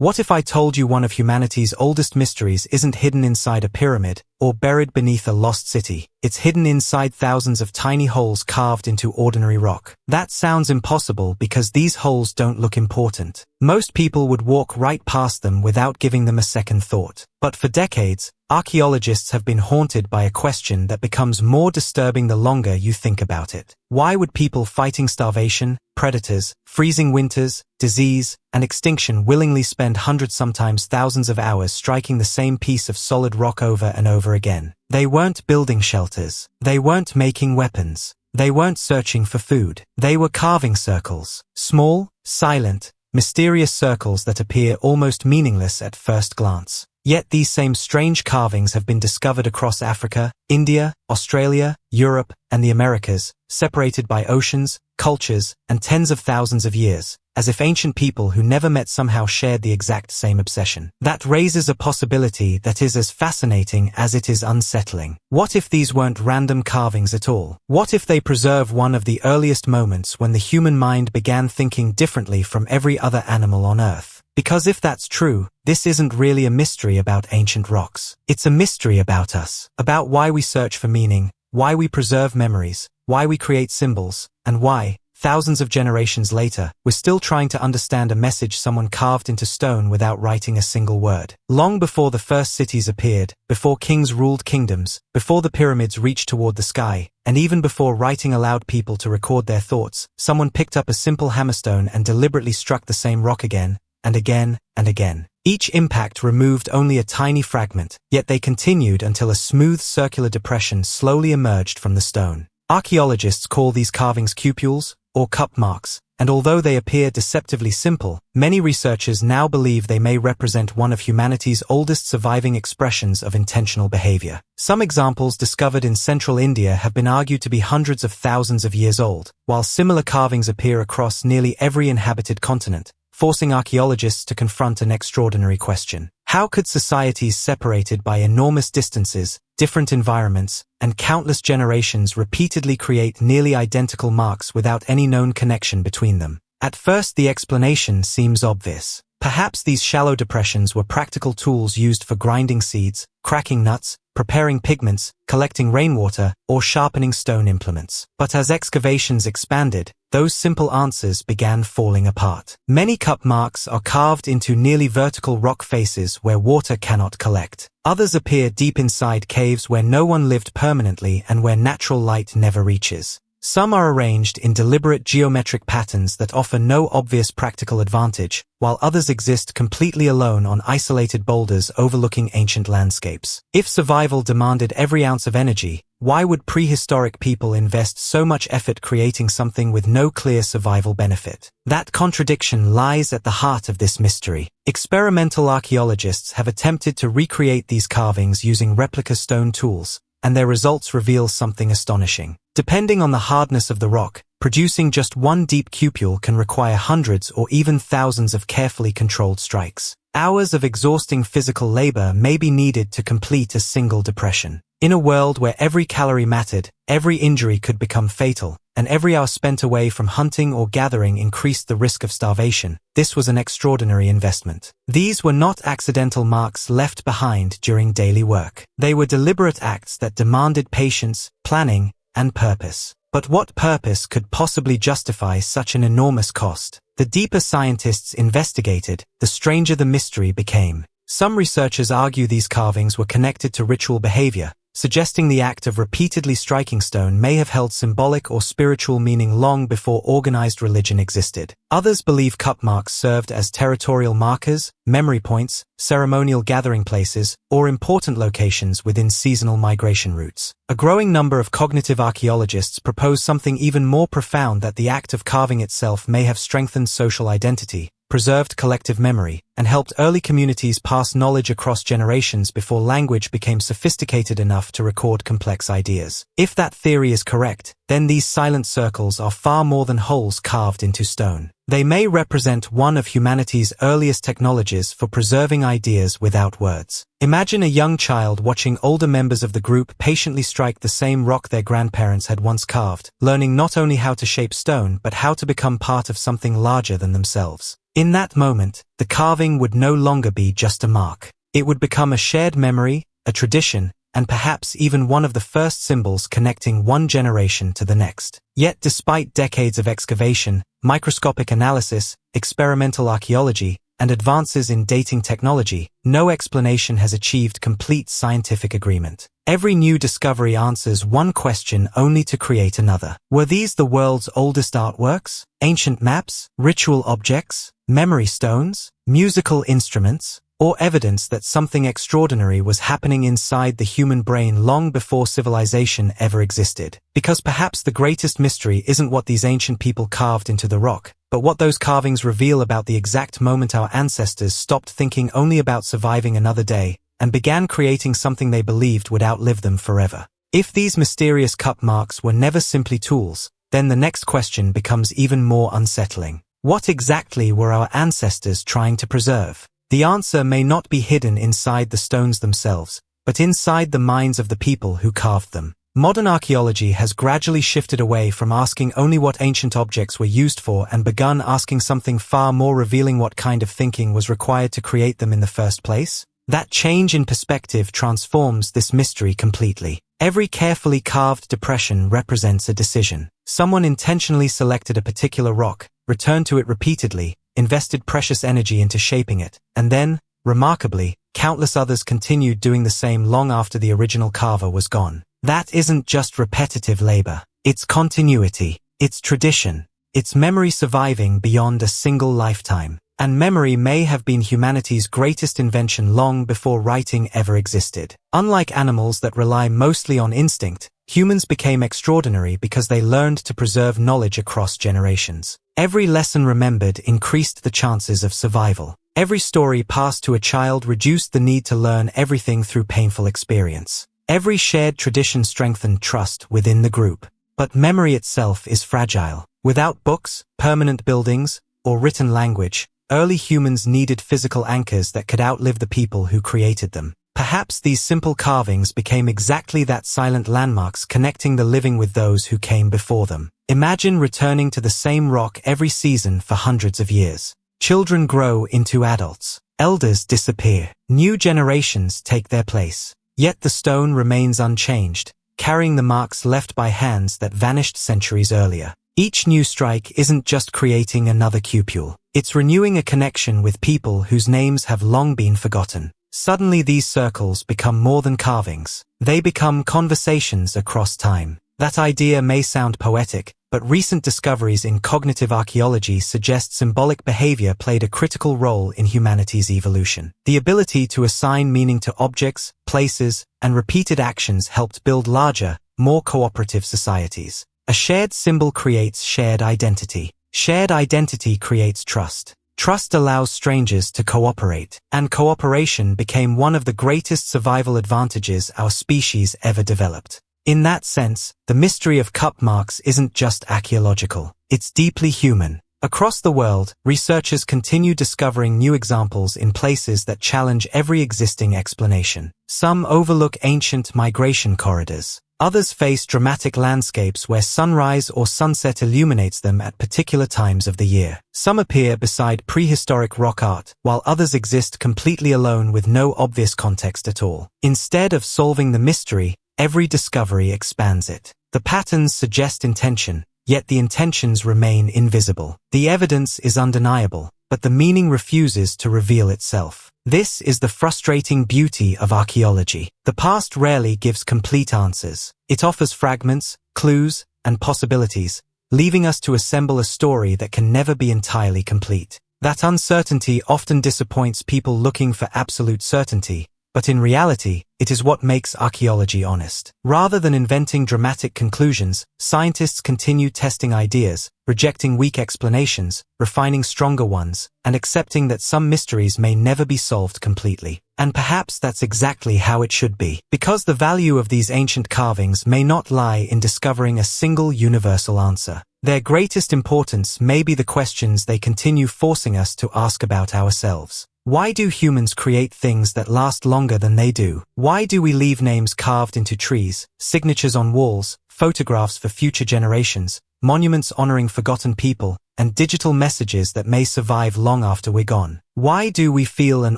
What if I told you one of humanity's oldest mysteries isn't hidden inside a pyramid, or buried beneath a lost city? It's hidden inside thousands of tiny holes carved into ordinary rock. That sounds impossible because these holes don't look important. Most people would walk right past them without giving them a second thought. But for decades, archaeologists have been haunted by a question that becomes more disturbing the longer you think about it. Why would people fighting starvation, predators, freezing winters, disease, and extinction willingly spend hundreds, sometimes thousands of hours striking the same piece of solid rock over and over again? They weren't building shelters. They weren't making weapons. They weren't searching for food. They were carving circles. Small, silent, mysterious circles that appear almost meaningless at first glance. Yet these same strange carvings have been discovered across Africa, India, Australia, Europe, and the Americas, separated by oceans, cultures, and tens of thousands of years, as if ancient people who never met somehow shared the exact same obsession. That raises a possibility that is as fascinating as it is unsettling. What if these weren't random carvings at all? What if they preserve one of the earliest moments when the human mind began thinking differently from every other animal on Earth? Because if that's true, this isn't really a mystery about ancient rocks. It's a mystery about us, about why we search for meaning, why we preserve memories, why we create symbols, and why, thousands of generations later, we're still trying to understand a message someone carved into stone without writing a single word. Long before the first cities appeared, before kings ruled kingdoms, before the pyramids reached toward the sky, and even before writing allowed people to record their thoughts, someone picked up a simple hammerstone and deliberately struck the same rock again, and again, and again. Each impact removed only a tiny fragment, yet they continued until a smooth circular depression slowly emerged from the stone. Archaeologists call these carvings cupules, or cup marks, and although they appear deceptively simple, many researchers now believe they may represent one of humanity's oldest surviving expressions of intentional behavior. Some examples discovered in central India have been argued to be hundreds of thousands of years old, while similar carvings appear across nearly every inhabited continent, forcing archaeologists to confront an extraordinary question. How could societies separated by enormous distances, different environments, and countless generations repeatedly create nearly identical marks without any known connection between them? At first, the explanation seems obvious. Perhaps these shallow depressions were practical tools used for grinding seeds, cracking nuts, preparing pigments, collecting rainwater, or sharpening stone implements. But as excavations expanded, those simple answers began falling apart. Many cup marks are carved into nearly vertical rock faces where water cannot collect. Others appear deep inside caves where no one lived permanently and where natural light never reaches. Some are arranged in deliberate geometric patterns that offer no obvious practical advantage, while others exist completely alone on isolated boulders overlooking ancient landscapes. If survival demanded every ounce of energy, why would prehistoric people invest so much effort creating something with no clear survival benefit? That contradiction lies at the heart of this mystery. Experimental archaeologists have attempted to recreate these carvings using replica stone tools, and their results reveal something astonishing. Depending on the hardness of the rock, producing just one deep cupule can require hundreds or even thousands of carefully controlled strikes. Hours of exhausting physical labor may be needed to complete a single depression. In a world where every calorie mattered, every injury could become fatal, and every hour spent away from hunting or gathering increased the risk of starvation, this was an extraordinary investment. These were not accidental marks left behind during daily work. They were deliberate acts that demanded patience, planning, and purpose. But what purpose could possibly justify such an enormous cost? The deeper scientists investigated, the stranger the mystery became. Some researchers argue these carvings were connected to ritual behavior, suggesting the act of repeatedly striking stone may have held symbolic or spiritual meaning long before organized religion existed. Others believe cup marks served as territorial markers, memory points, ceremonial gathering places, or important locations within seasonal migration routes. A growing number of cognitive archaeologists propose something even more profound, that the act of carving itself may have strengthened social identity, preserved collective memory, and helped early communities pass knowledge across generations before language became sophisticated enough to record complex ideas. If that theory is correct, then these silent circles are far more than holes carved into stone. They may represent one of humanity's earliest technologies for preserving ideas without words. Imagine a young child watching older members of the group patiently strike the same rock their grandparents had once carved, learning not only how to shape stone but how to become part of something larger than themselves. In that moment, the carving would no longer be just a mark. It would become a shared memory, a tradition, and perhaps even one of the first symbols connecting one generation to the next. Yet despite decades of excavation, microscopic analysis, experimental archaeology, and advances in dating technology, no explanation has achieved complete scientific agreement. Every new discovery answers one question only to create another. Were these the world's oldest artworks? Ancient maps? Ritual objects? Memory stones? Musical instruments? Or evidence that something extraordinary was happening inside the human brain long before civilization ever existed? Because perhaps the greatest mystery isn't what these ancient people carved into the rock, but what those carvings reveal about the exact moment our ancestors stopped thinking only about surviving another day and began creating something they believed would outlive them forever. If these mysterious cup marks were never simply tools, then the next question becomes even more unsettling. What exactly were our ancestors trying to preserve? The answer may not be hidden inside the stones themselves, but inside the minds of the people who carved them. Modern archaeology has gradually shifted away from asking only what ancient objects were used for and begun asking something far more revealing: what kind of thinking was required to create them in the first place? That change in perspective transforms this mystery completely. Every carefully carved depression represents a decision. Someone intentionally selected a particular rock, returned to it repeatedly, invested precious energy into shaping it, and then, remarkably, countless others continued doing the same long after the original carver was gone. That isn't just repetitive labor. It's continuity. It's tradition. It's memory surviving beyond a single lifetime. And memory may have been humanity's greatest invention long before writing ever existed. Unlike animals that rely mostly on instinct, humans became extraordinary because they learned to preserve knowledge across generations. Every lesson remembered increased the chances of survival. Every story passed to a child reduced the need to learn everything through painful experience. Every shared tradition strengthened trust within the group. But memory itself is fragile. Without books, permanent buildings, or written language, early humans needed physical anchors that could outlive the people who created them. Perhaps these simple carvings became exactly that: silent landmarks connecting the living with those who came before them. Imagine returning to the same rock every season for hundreds of years. Children grow into adults. Elders disappear. New generations take their place. Yet the stone remains unchanged, carrying the marks left by hands that vanished centuries earlier. Each new strike isn't just creating another cupule. It's renewing a connection with people whose names have long been forgotten. Suddenly these circles become more than carvings. They become conversations across time. That idea may sound poetic, but recent discoveries in cognitive archaeology suggest symbolic behavior played a critical role in humanity's evolution. The ability to assign meaning to objects, places, and repeated actions helped build larger, more cooperative societies. A shared symbol creates shared identity. Shared identity creates trust. Trust allows strangers to cooperate, and cooperation became one of the greatest survival advantages our species ever developed. In that sense, the mystery of cup marks isn't just archaeological. It's deeply human. Across the world, researchers continue discovering new examples in places that challenge every existing explanation. Some overlook ancient migration corridors. Others face dramatic landscapes where sunrise or sunset illuminates them at particular times of the year. Some appear beside prehistoric rock art, while others exist completely alone with no obvious context at all. Instead of solving the mystery, every discovery expands it. The patterns suggest intention, yet the intentions remain invisible. The evidence is undeniable, but the meaning refuses to reveal itself. This is the frustrating beauty of archaeology. The past rarely gives complete answers. It offers fragments, clues, and possibilities, leaving us to assemble a story that can never be entirely complete. That uncertainty often disappoints people looking for absolute certainty, but in reality, it is what makes archaeology honest. Rather than inventing dramatic conclusions, scientists continue testing ideas, rejecting weak explanations, refining stronger ones, and accepting that some mysteries may never be solved completely. And perhaps that's exactly how it should be. Because the value of these ancient carvings may not lie in discovering a single universal answer. Their greatest importance may be the questions they continue forcing us to ask about ourselves. Why do humans create things that last longer than they do? Why do we leave names carved into trees, signatures on walls, photographs for future generations, monuments honoring forgotten people, and digital messages that may survive long after we're gone. Why do we feel an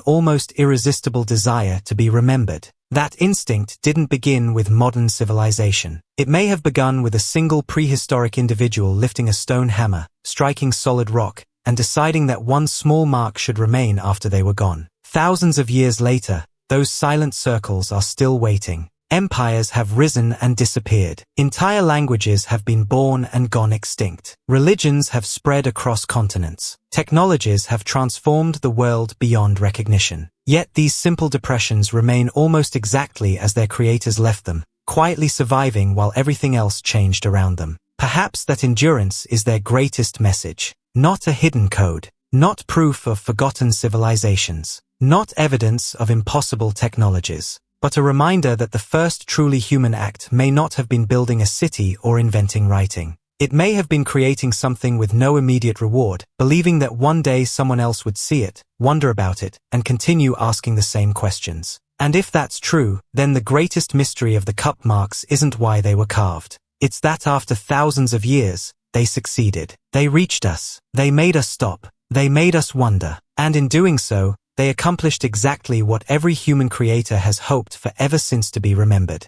almost irresistible desire to be remembered? That instinct didn't begin with modern civilization. It may have begun with a single prehistoric individual lifting a stone hammer, striking solid rock, and deciding that one small mark should remain after they were gone. Thousands of years later, those silent circles are still waiting. Empires have risen and disappeared. Entire languages have been born and gone extinct. Religions have spread across continents. Technologies have transformed the world beyond recognition. Yet these simple depressions remain almost exactly as their creators left them, quietly surviving while everything else changed around them. Perhaps that endurance is their greatest message. Not a hidden code. Not proof of forgotten civilizations. Not evidence of impossible technologies. But a reminder that the first truly human act may not have been building a city or inventing writing. It may have been creating something with no immediate reward, believing that one day someone else would see it, wonder about it, and continue asking the same questions. And if that's true, then the greatest mystery of the cup marks isn't why they were carved. It's that after thousands of years, they succeeded. They reached us. They made us stop. They made us wonder. And in doing so, they accomplished exactly what every human creator has hoped for ever since: to be remembered.